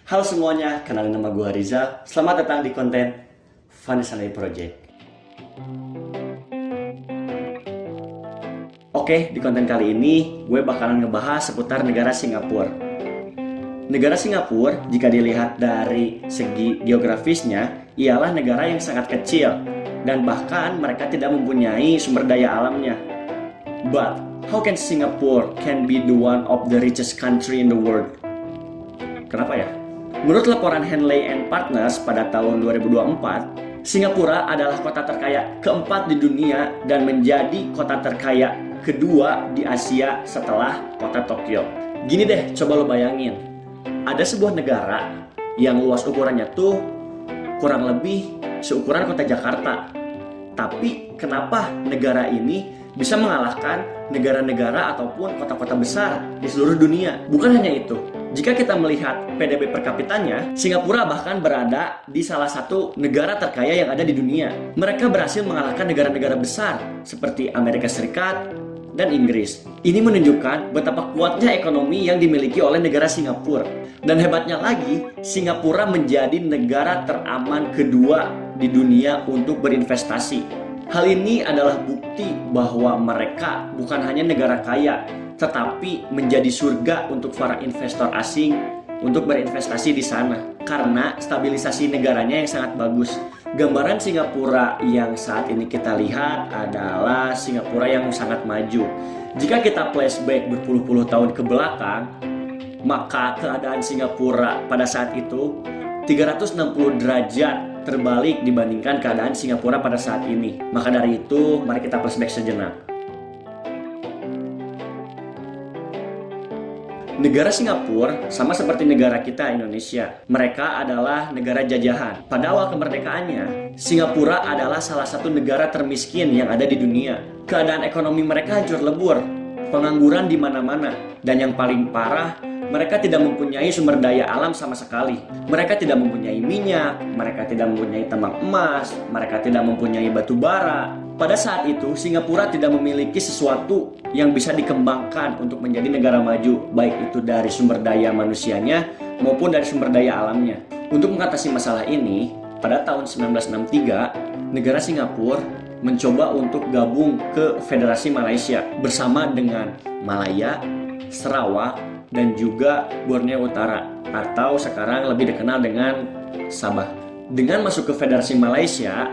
Halo semuanya, kenalin nama gue Riza. Selamat datang di konten Vanessa Day Project. Oke, di konten kali ini gue bakalan ngebahas seputar negara Singapura. Negara Singapura, jika dilihat dari segi geografisnya, ialah negara yang sangat kecil dan bahkan mereka tidak mempunyai sumber daya alamnya. But how can Singapore can be the one of the richest country in the world? Kenapa ya? Menurut laporan Henley and Partners pada tahun 2024, Singapura adalah kota terkaya keempat di dunia dan menjadi kota terkaya kedua di Asia setelah kota Tokyo. Gini deh, coba lo bayangin. Ada sebuah negara yang luas ukurannya tuh kurang lebih seukuran kota Jakarta. Tapi kenapa negara ini bisa mengalahkan negara-negara ataupun kota-kota besar di seluruh dunia? Bukan hanya itu. Jika kita melihat PDB per kapitanya, Singapura bahkan berada di salah satu negara terkaya yang ada di dunia. Mereka berhasil mengalahkan negara-negara besar seperti Amerika Serikat dan Inggris. Ini menunjukkan betapa kuatnya ekonomi yang dimiliki oleh negara Singapura. Dan hebatnya lagi, Singapura menjadi negara teraman kedua di dunia untuk berinvestasi. Hal ini adalah bukti bahwa mereka bukan hanya negara kaya, tetapi menjadi surga untuk para investor asing untuk berinvestasi di sana karena stabilisasi negaranya yang sangat bagus. Gambaran Singapura yang saat ini kita lihat adalah Singapura yang sangat maju. Jika kita flashback berpuluh-puluh tahun ke belakang, maka keadaan Singapura pada saat itu 360 derajat terbalik dibandingkan keadaan Singapura pada saat ini. Maka dari itu, mari kita flashback sejenak. Negara Singapura sama seperti negara kita Indonesia. Mereka adalah negara jajahan. Pada awal kemerdekaannya, Singapura adalah salah satu negara termiskin yang ada di dunia. Keadaan ekonomi mereka hancur lebur, pengangguran di mana-mana, dan yang paling parah, mereka tidak mempunyai sumber daya alam sama sekali. Mereka tidak mempunyai minyak, mereka tidak mempunyai tambang emas, mereka tidak mempunyai batu bara. Pada saat itu, Singapura tidak memiliki sesuatu yang bisa dikembangkan untuk menjadi negara maju, baik itu dari sumber daya manusianya maupun dari sumber daya alamnya. Untuk mengatasi masalah ini, pada tahun 1963, negara Singapura mencoba untuk gabung ke Federasi Malaysia bersama dengan Malaya, Sarawak, dan juga Borneo Utara atau sekarang lebih dikenal dengan Sabah. Dengan masuk ke Federasi Malaysia,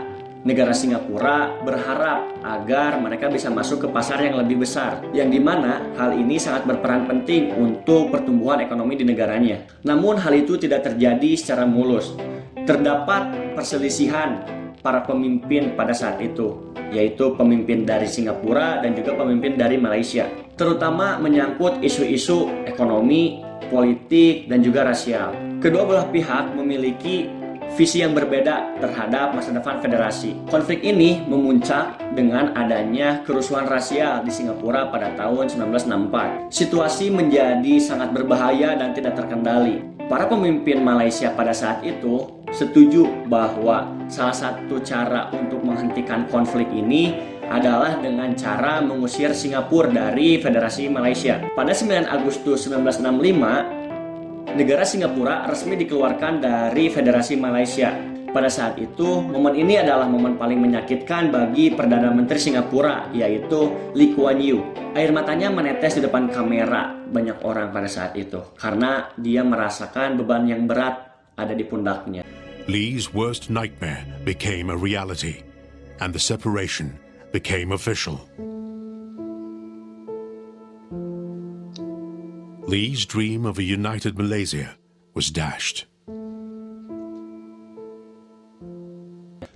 negara Singapura berharap agar mereka bisa masuk ke pasar yang lebih besar, yang dimana hal ini sangat berperan penting untuk pertumbuhan ekonomi di negaranya. Namun hal itu tidak terjadi secara mulus. Terdapat perselisihan para pemimpin pada saat itu, yaitu pemimpin dari Singapura dan juga pemimpin dari Malaysia, terutama menyangkut isu-isu ekonomi, politik, dan juga rasial. Kedua belah pihak memiliki visi yang berbeda terhadap masa depan federasi. Konflik ini memuncak dengan adanya kerusuhan rasial di Singapura pada tahun 1964. Situasi menjadi sangat berbahaya dan tidak terkendali. Para pemimpin Malaysia pada saat itu setuju bahwa salah satu cara untuk menghentikan konflik ini adalah dengan cara mengusir Singapura dari Federasi Malaysia. Pada 9 Agustus 1965, negara Singapura resmi dikeluarkan dari Federasi Malaysia. Pada saat itu, momen ini adalah momen paling menyakitkan bagi Perdana Menteri Singapura, yaitu Lee Kuan Yew. Air matanya menetes di depan kamera banyak orang pada saat itu, karena dia merasakan beban yang berat ada di pundaknya. Lee's worst nightmare became a reality, and the separation became official. Lee's dream of a united Malaysia was dashed.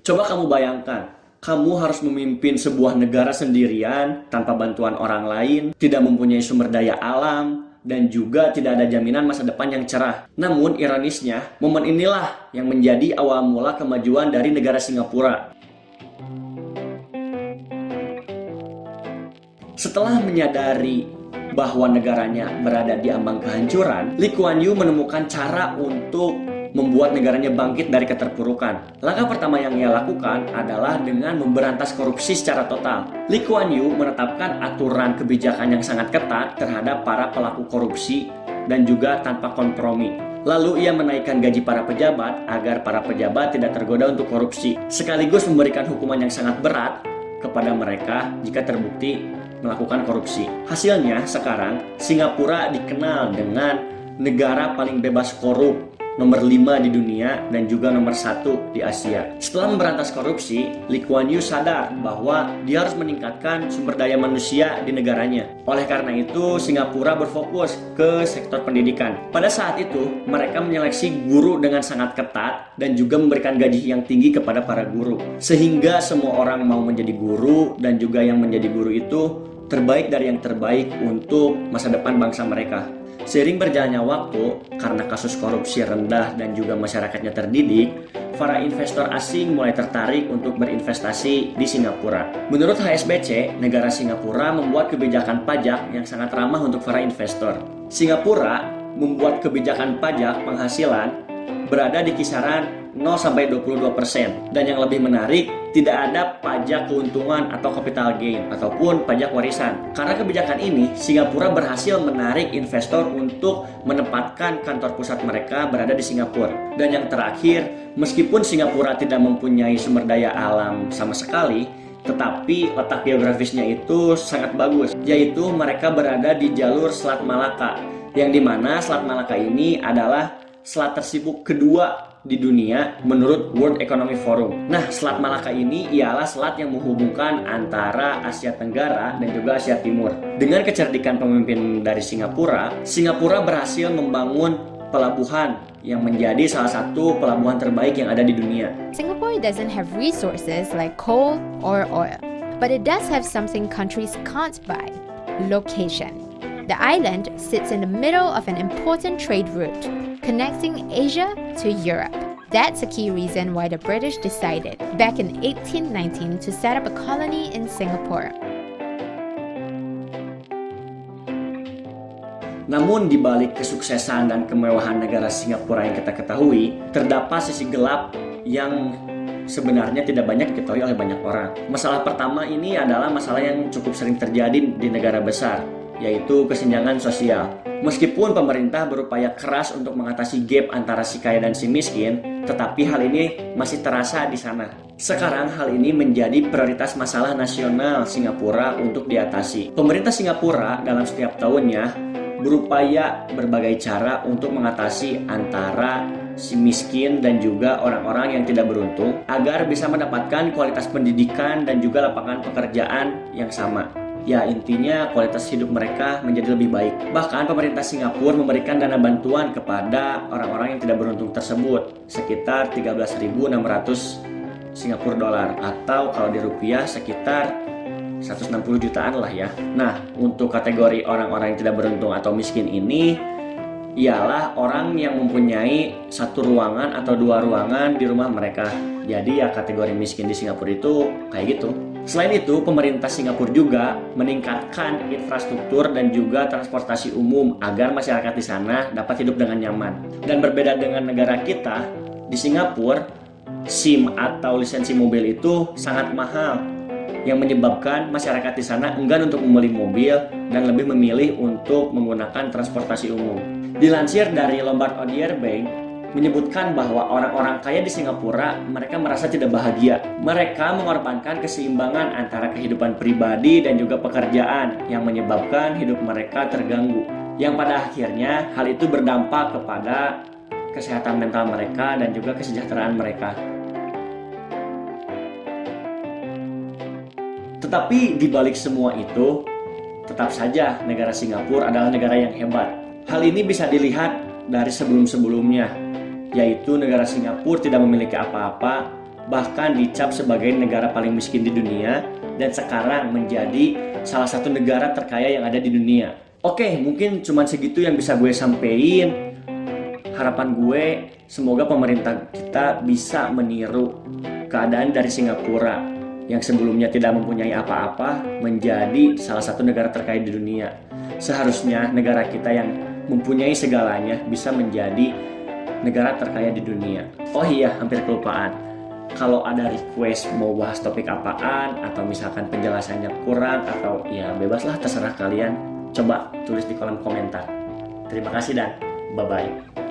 Coba kamu bayangkan, kamu harus memimpin sebuah negara sendirian tanpa bantuan orang lain, tidak mempunyai sumber daya alam, dan juga tidak ada jaminan masa depan yang cerah. Namun ironisnya, momen inilah yang menjadi awal mula kemajuan dari negara Singapura. Setelah menyadari bahwa negaranya berada di ambang kehancuran, Lee Kuan Yew menemukan cara untuk membuat negaranya bangkit dari keterpurukan. Langkah pertama yang ia lakukan adalah dengan memberantas korupsi secara total. Lee Kuan Yew menetapkan aturan kebijakan yang sangat ketat terhadap para pelaku korupsi dan juga tanpa kompromi. Lalu ia menaikkan gaji para pejabat agar para pejabat tidak tergoda untuk korupsi, sekaligus memberikan hukuman yang sangat berat kepada mereka jika terbukti melakukan korupsi. Hasilnya sekarang Singapura dikenal dengan negara paling bebas korup, nomor 5 di dunia dan juga nomor 1 di Asia. Setelah memberantas korupsi, Lee Kuan Yew sadar bahwa dia harus meningkatkan sumber daya manusia di negaranya. Oleh karena itu, Singapura berfokus ke sektor pendidikan. Pada saat itu, mereka menyeleksi guru dengan sangat ketat dan juga memberikan gaji yang tinggi kepada para guru. Sehingga semua orang mau menjadi guru dan juga yang menjadi guru itu terbaik dari yang terbaik untuk masa depan bangsa mereka. Seiring berjalannya waktu, karena kasus korupsi rendah dan juga masyarakatnya terdidik, para investor asing mulai tertarik untuk berinvestasi di Singapura. Menurut HSBC, negara Singapura membuat kebijakan pajak yang sangat ramah untuk para investor. Singapura membuat kebijakan pajak penghasilan berada di kisaran 0-22%. Dan yang lebih menarik, tidak ada pajak keuntungan atau capital gain ataupun pajak warisan. Karena kebijakan ini, Singapura berhasil menarik investor untuk menempatkan kantor pusat mereka berada di Singapura. Dan yang terakhir, meskipun Singapura tidak mempunyai sumber daya alam sama sekali, tetapi letak geografisnya itu sangat bagus, yaitu mereka berada di jalur Selat Malaka, yang dimana Selat Malaka ini adalah selat tersibuk kedua di dunia menurut World Economic Forum. Nah, Selat Malaka ini ialah selat yang menghubungkan antara Asia Tenggara dan juga Asia Timur. Dengan kecerdikan pemimpin dari Singapura, Singapura berhasil membangun pelabuhan yang menjadi salah satu pelabuhan terbaik yang ada di dunia. Singapore doesn't have resources like coal or oil, but it does have something countries can't buy: location. The island sits in the middle of an important trade route, connecting Asia to Europe. That's a key reason why the British decided, back in 1819, to set up a colony in Singapore. Namun di balik kesuksesan dan kemewahan negara Singapura yang kita ketahui, terdapat sisi gelap yang sebenarnya tidak banyak diketahui oleh banyak orang. Masalah pertama ini adalah masalah yang cukup sering terjadi di negara besar, yaitu kesenjangan sosial. Meskipun pemerintah berupaya keras untuk mengatasi gap antara si kaya dan si miskin, tetapi hal ini masih terasa di sana. Sekarang hal ini menjadi prioritas masalah nasional Singapura untuk diatasi. Pemerintah Singapura dalam setiap tahunnya berupaya berbagai cara untuk mengatasi antara si miskin dan juga orang-orang yang tidak beruntung agar bisa mendapatkan kualitas pendidikan dan juga lapangan pekerjaan yang sama. Ya, intinya kualitas hidup mereka menjadi lebih baik. Bahkan pemerintah Singapura memberikan dana bantuan kepada orang-orang yang tidak beruntung tersebut sekitar 13.600 Singapura dolar, atau kalau di rupiah sekitar 160 jutaan lah ya. Nah, untuk kategori orang-orang yang tidak beruntung atau miskin ini ialah orang yang mempunyai satu ruangan atau dua ruangan di rumah mereka. Jadi ya kategori miskin di Singapura itu kayak gitu. Selain itu, pemerintah Singapura juga meningkatkan infrastruktur dan juga transportasi umum agar masyarakat di sana dapat hidup dengan nyaman. Dan berbeda dengan negara kita, di Singapura, SIM atau lisensi mobil itu sangat mahal, yang menyebabkan masyarakat di sana enggan untuk membeli mobil dan lebih memilih untuk menggunakan transportasi umum. Dilansir dari Lombard Odier Bank, menyebutkan bahwa orang-orang kaya di Singapura mereka merasa tidak bahagia. Mereka mengorbankan keseimbangan antara kehidupan pribadi dan juga pekerjaan yang menyebabkan hidup mereka terganggu. Yang pada akhirnya hal itu berdampak kepada kesehatan mental mereka dan juga kesejahteraan mereka. Tetapi di balik semua itu, tetap saja negara Singapura adalah negara yang hebat. Hal ini bisa dilihat dari sebelum-sebelumnya, yaitu negara Singapura tidak memiliki apa-apa, bahkan dicap sebagai negara paling miskin di dunia, dan sekarang menjadi salah satu negara terkaya yang ada di dunia. Oke, mungkin cuma segitu yang bisa gue sampein. Harapan gue, semoga pemerintah kita bisa meniru keadaan dari Singapura yang sebelumnya tidak mempunyai apa-apa menjadi salah satu negara terkaya di dunia. Seharusnya negara kita yang mempunyai segalanya bisa menjadi negara terkaya di dunia. Oh iya, hampir kelupaan. Kalau ada request mau bahas topik apaan, atau misalkan penjelasannya kurang, atau ya bebaslah, terserah kalian. Coba tulis di kolom komentar. Terima kasih dan bye-bye.